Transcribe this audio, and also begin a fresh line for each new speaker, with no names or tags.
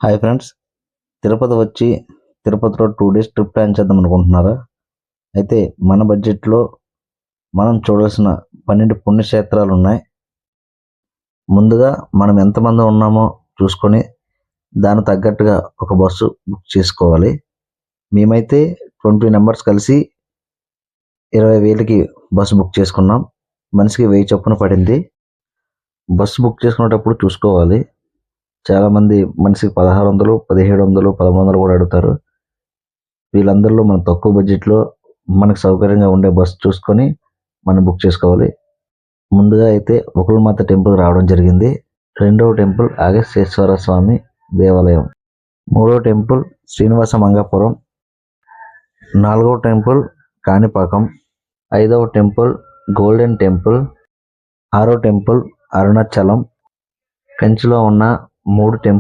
Hi friends, Tirupati వచ్చి తిరుపతిలో 2 days trip plan చేద్దాం అనుకుంటున్నారా? అయితే మన బడ్జెట్లో మనం చూడాల్సిన 12 పుణ్యక్షేత్రాలు ఉన్నాయి. ముందుగా మనం ఎంతమంది ఉన్నామో చూసుకొని దానికి తగ్గట్టుగా ఒక బస్సు బుక్ చేసుకోవాలి. మేమైతే 20 మెంబర్స్ కలిసి 20,000కి బస్సు బుక్ చేసుకున్నాం. మనిషికి 1000 చొప్పున పడింది. బస్సు బుక్ చేసుకునేటప్పుడు చూసుకోవాలి, చాలామంది మనిషికి 1600, 1700, 1300 కూడా అడుగుతారు. వీళ్ళందరిలో మనం తక్కువ బడ్జెట్లో మనకు సౌకర్యంగా ఉండే బస్సు చూసుకొని మనం బుక్ చేసుకోవాలి. ముందుగా అయితే ఒకళ్ళమాత టెంపుల్ రావడం జరిగింది. రెండవ టెంపుల్ అగస్తేశ్వర స్వామి దేవాలయం, మూడవ టెంపుల్ శ్రీనివాస మంగాపురం, నాలుగవ టెంపుల్ కాణిపాకం, ఐదవ టెంపుల్ గోల్డెన్ టెంపుల్, ఆరో టెంపుల్ అరుణాచలం, కంచిలో ఉన్న 3 టెంపుల్